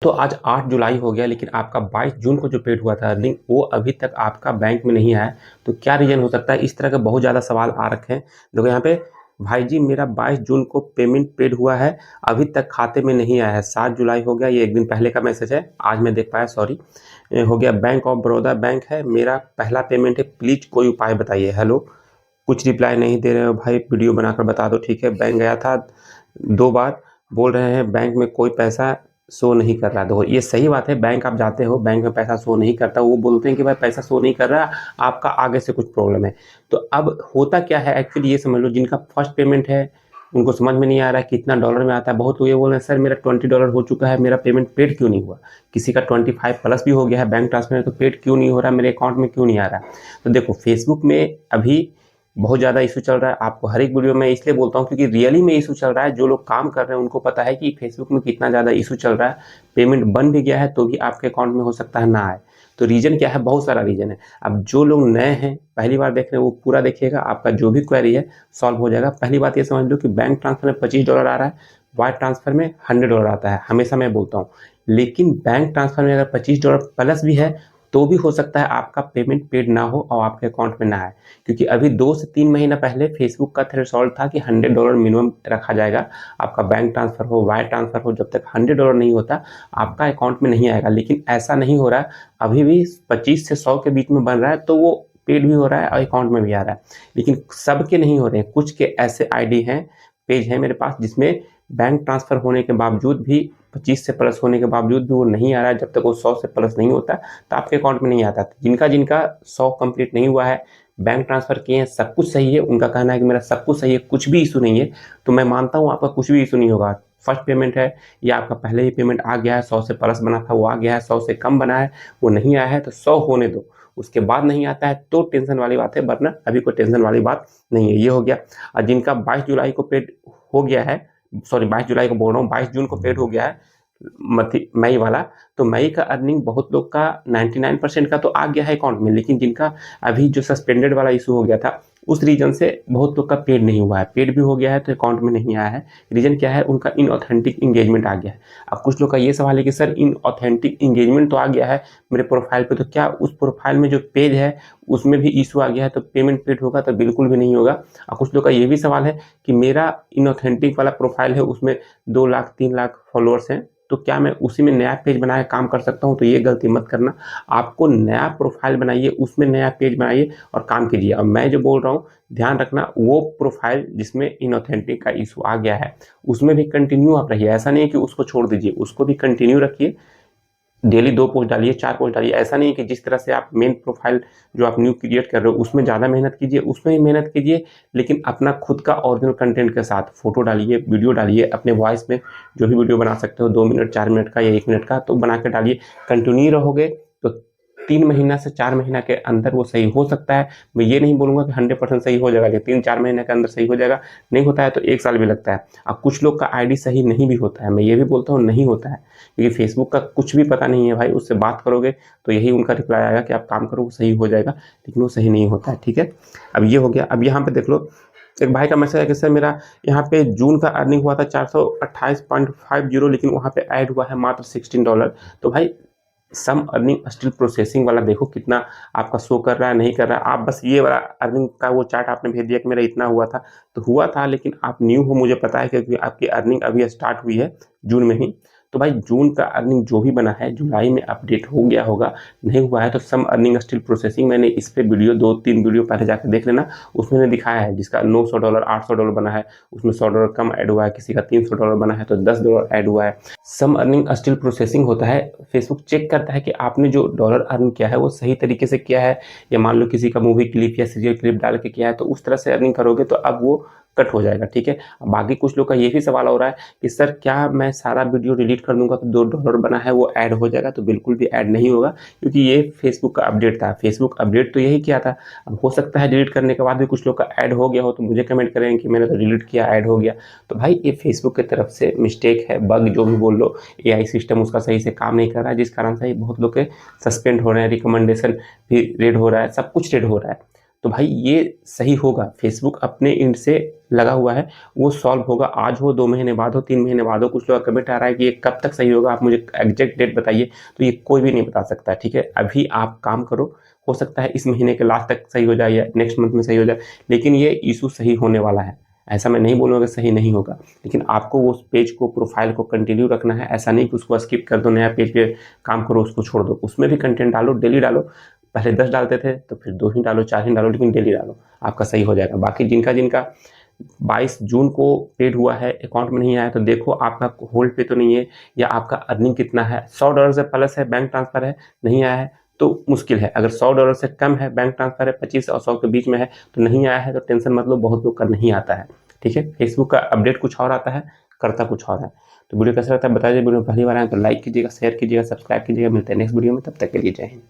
तो आज 8 जुलाई हो गया, लेकिन आपका 22 जून को जो पेड हुआ था अर्निंग, वो अभी तक आपका बैंक में नहीं आया। तो क्या रीज़न हो सकता है? इस तरह के बहुत ज़्यादा सवाल आ रखे हैं। देखो यहाँ पे, भाई जी मेरा 22 जून को पेमेंट पेड हुआ है, अभी तक खाते में नहीं आया है। 7 जुलाई हो गया, ये एक दिन पहले का मैसेज है, आज मैं देख पाया, सॉरी। हो गया, बैंक ऑफ बड़ौदा बैंक है, मेरा पहला पेमेंट है, प्लीज़ कोई उपाय बताइए। हेलो, कुछ रिप्लाई नहीं दे रहे हो भाई, वीडियो बनाकर बता दो। ठीक है, बैंक गया था 2 बार, बोल रहे हैं बैंक में कोई पैसा शो नहीं कर रहा। देखो ये सही बात है, बैंक आप जाते हो, बैंक में पैसा शो नहीं करता, वो बोलते हैं कि भाई पैसा शो नहीं कर रहा, आपका आगे से कुछ प्रॉब्लम है। तो अब होता क्या है एक्चुअली, ये समझ लो, जिनका फर्स्ट पेमेंट है उनको समझ में नहीं आ रहा है कितना डॉलर में आता है। बहुत लोग ये बोल रहे हैं सर मेरा $20 हो चुका है, मेरा पेमेंट पेड क्यों नहीं हुआ। किसी का 25 प्लस भी हो गया है बैंक ट्रांसफर में, तो पेड क्यों नहीं हो रहा, मेरे अकाउंट में क्यों नहीं आ रहा। तो देखो फेसबुक में अभी बहुत ज़्यादा इशू चल रहा है। आपको हर एक वीडियो में इसलिए बोलता हूँ क्योंकि रियली में इशू चल रहा है। जो लोग काम कर रहे हैं उनको पता है कि फेसबुक में कितना ज़्यादा इशू चल रहा है। पेमेंट बन भी गया है तो भी आपके अकाउंट में हो सकता है ना आए। तो रीज़न क्या है? बहुत सारा रीज़न है। अब जो लोग नए हैं, पहली बार देख रहे हैं, वो पूरा देखिएगा, आपका जो भी क्वेरी है सॉल्व हो जाएगा। पहली बात ये समझ लो कि बैंक ट्रांसफर में $25 आ रहा है, वायर ट्रांसफर में $100 आता है, हमेशा मैं बोलता हूँ। लेकिन बैंक ट्रांसफर में अगर $25 प्लस भी है तो भी हो सकता है आपका पेमेंट पेड ना हो और आपके अकाउंट में ना आए। क्योंकि अभी 2 से 3 महीना पहले फेसबुक का थ्रेशोल्ड था कि $100 मिनिमम रखा जाएगा। आपका बैंक ट्रांसफर हो, वायर ट्रांसफर हो, जब तक $100 नहीं होता आपका अकाउंट में नहीं आएगा। लेकिन ऐसा नहीं हो रहा है, अभी भी 25 से 100 के बीच में बन रहा है, तो वो पेड भी हो रहा है और अकाउंट में भी आ रहा है। लेकिन सबके नहीं हो रहे हैं, कुछ के ऐसे आईडी हैं, पेज है मेरे पास, जिसमें बैंक ट्रांसफर होने के बावजूद भी, 25 से प्लस होने के बावजूद भी वो नहीं आ रहा है। जब तक वो 100 से प्लस नहीं होता तो आपके अकाउंट में नहीं आता। जिनका जिनका 100 कंप्लीट नहीं हुआ है, बैंक ट्रांसफर किए हैं, सब कुछ सही है, उनका कहना है कि मेरा सब कुछ सही है, कुछ भी इशू नहीं है। तो मैं मानता हूँ आपका कुछ भी इशू नहीं होगा। फर्स्ट पेमेंट है या आपका पहले ही पेमेंट आ गया है, 100 से प्लस बना था वो आ गया है, 100 से कम बना है वो नहीं आया है, तो 100 होने दो। उसके बाद नहीं आता है तो टेंशन वाली बात है, वरना अभी कोई टेंशन वाली बात नहीं है। ये हो गया। और जिनका 22 जुलाई को पेड हो गया है, सॉरी 22 जुलाई को बोल रहा हूँ, 22 जून को पेड हो गया है, मई वाला, तो मई का अर्निंग बहुत लोग का 99% का तो आ गया है अकाउंट में। लेकिन जिनका अभी जो सस्पेंडेड वाला इशू हो गया था, उस रीजन से बहुत लोग का पेड नहीं हुआ है। पेड भी हो गया है तो अकाउंट में नहीं आया है। रीजन क्या है? उनका इनऑथेंटिक इंगेजमेंट आ गया है। अब कुछ लोग का ये सवाल है कि सर इनऑथेंटिक इंगेजमेंट तो आ गया है मेरे प्रोफाइल पे, तो क्या उस प्रोफाइल में जो पेज है उसमें भी इशू आ गया है तो पेमेंट पेड होगा? तो बिल्कुल भी नहीं होगा। और कुछ लोग का ये भी सवाल है कि मेरा इनऑथेंटिक वाला प्रोफाइल है, उसमें 2 लाख 3 लाख फॉलोअर्स हैं, तो क्या मैं उसी में नया पेज बना के काम कर सकता हूँ? तो ये गलती मत करना। आपको नया प्रोफाइल बनाइए, उसमें नया पेज बनाइए और काम कीजिए। अब मैं जो बोल रहा हूँ ध्यान रखना, वो प्रोफाइल जिसमें इनऑथेंटिक का इशू आ गया है उसमें भी कंटिन्यू आप रहिए। ऐसा नहीं है कि उसको छोड़ दीजिए, उसको भी कंटिन्यू रखिए। डेली 2 पोस्ट डालिए, 4 पोस्ट डालिए। ऐसा नहीं है कि जिस तरह से आप मेन प्रोफाइल जो आप न्यू क्रिएट कर रहे हो उसमें ज़्यादा मेहनत कीजिए, उसमें भी मेहनत कीजिए, लेकिन अपना खुद का ओरिजिनल कंटेंट के साथ फोटो डालिए, वीडियो डालिए, अपने वॉइस में जो भी वीडियो बना सकते हो, 2 मिनट 4 मिनट का या 1 मिनट का, तो बना के डालिए। कंटिन्यू रहोगे तो 3 महीना से 4 महीना के अंदर वो सही हो सकता है। मैं ये नहीं बोलूँगा कि 100% सही हो जाएगा, कि 3-4 महीने के अंदर सही हो जाएगा। नहीं होता है तो 1 साल भी लगता है। अब कुछ लोग का आईडी सही नहीं भी होता है, मैं ये भी बोलता हूँ नहीं होता है, क्योंकि फेसबुक का कुछ भी पता नहीं है भाई। उससे बात करोगे तो यही उनका रिप्लाई आएगा कि आप काम करो वो सही हो जाएगा, लेकिन वो सही नहीं होता है। ठीक है, अब ये हो गया। अब यहाँ पे देख लो, एक भाई का मैसेज है कि सर मेरा यहाँ पे जून का अर्निंग हुआ था 428.50, लेकिन वहाँ पे ऐड हुआ है मात्र $16। तो भाई सम अर्निंग स्टिल प्रोसेसिंग वाला देखो कितना आपका शो कर रहा है, नहीं कर रहा है। आप बस ये वाला अर्निंग का वो चार्ट आपने भेज दिया कि मेरा इतना हुआ था, तो हुआ था, लेकिन आप न्यू हो मुझे पता है, क्योंकि आपकी अर्निंग अभी स्टार्ट हुई है जून में ही। तो भाई जून का अर्निंग जो भी बना है जुलाई में अपडेट हो गया होगा, नहीं हुआ है तो सम अर्निंग स्टिल प्रोसेसिंग, मैंने इस पे वीडियो 2-3 वीडियो पहले जाकर देख लेना, उसमें मैंने दिखाया है। जिसका $900 $800 बना है उसमें $100 कम ऐड हुआ है, किसी का $300 बना है तो $10 ऐड हुआ है। सम अर्निंग स्टिल प्रोसेसिंग होता है। फेसबुक चेक करता है कि आपने जो डॉलर अर्न किया है वो सही तरीके से किया है, या मान लो किसी का मूवी क्लिप या सीरियल क्लिप डाल के किया है तो उस तरह से अर्निंग करोगे तो अब वो कट हो जाएगा। ठीक है, बाकी कुछ लोग का ये भी सवाल हो रहा है कि सर क्या मैं सारा वीडियो डिलीट कर दूंगा तो $2 बना है वो ऐड हो जाएगा? तो बिल्कुल भी ऐड नहीं होगा, क्योंकि ये फेसबुक का अपडेट था। फेसबुक अपडेट तो यही किया था। अब हो सकता है डिलीट करने के बाद भी कुछ लोग का ऐड हो गया हो, तो मुझे कमेंट करें कि मैंने तो डिलीट किया ऐड हो गया। तो भाई ये फेसबुक की तरफ से मिस्टेक है, बग जो भी बोल लो, एआई सिस्टम उसका सही से काम नहीं कर रहा है, जिस कारण से बहुत लोग के सस्पेंड हो रहे हैं, रिकमेंडेशन भी रेड हो रहा है, सब कुछ रेड हो रहा है। तो भाई ये सही होगा, फेसबुक अपने एंड से लगा हुआ है, वो सॉल्व होगा। आज हो, 2 महीने बाद हो, 3 महीने बाद हो। कुछ लोग कमेंट आ रहा है कि ये कब तक सही होगा, आप मुझे एग्जैक्ट डेट बताइए। तो ये कोई भी नहीं बता सकता, ठीक है। अभी आप काम करो, हो सकता है इस महीने के लास्ट तक सही हो जाए या नेक्स्ट मंथ में सही हो जाए, लेकिन ये इशू सही होने वाला है। ऐसा मैं नहीं बोलूँगा कि सही नहीं होगा, लेकिन आपको वो पेज को, प्रोफाइल को कंटिन्यू रखना है। ऐसा नहीं कि उसको स्किप कर दो, नया पेज पे काम करो, उसको छोड़ दो। उसमें भी कंटेंट डालो, डेली डालो। पहले 10 डालते थे तो फिर 2 ही डालो, 4 ही डालो, लेकिन डेली डालो, आपका सही हो जाएगा। बाकी जिनका जिनका 22 जून को पेड हुआ है, अकाउंट में नहीं आया, तो देखो आपका होल्ड पे तो नहीं है, या आपका अर्निंग कितना है। $100 से प्लस है, बैंक ट्रांसफर है, नहीं आया है तो मुश्किल है। अगर $100 से कम है, बैंक ट्रांसफर है, 25 और 100 के बीच में है, तो नहीं आया है, तो टेंशन मत लो, बहुत लोग का नहीं आता है, ठीक है। फेसबुक का अपडेट कुछ और आता है, करता कुछ और है। तो वीडियो कैसा लगता है बताइए। वीडियो पहली बार आए तो लाइक कीजिएगा, शेयर कीजिएगा, सब्सक्राइब कीजिएगा। मिलते हैं नेक्स्ट वीडियो में, तब तक के लिए जय हिंद।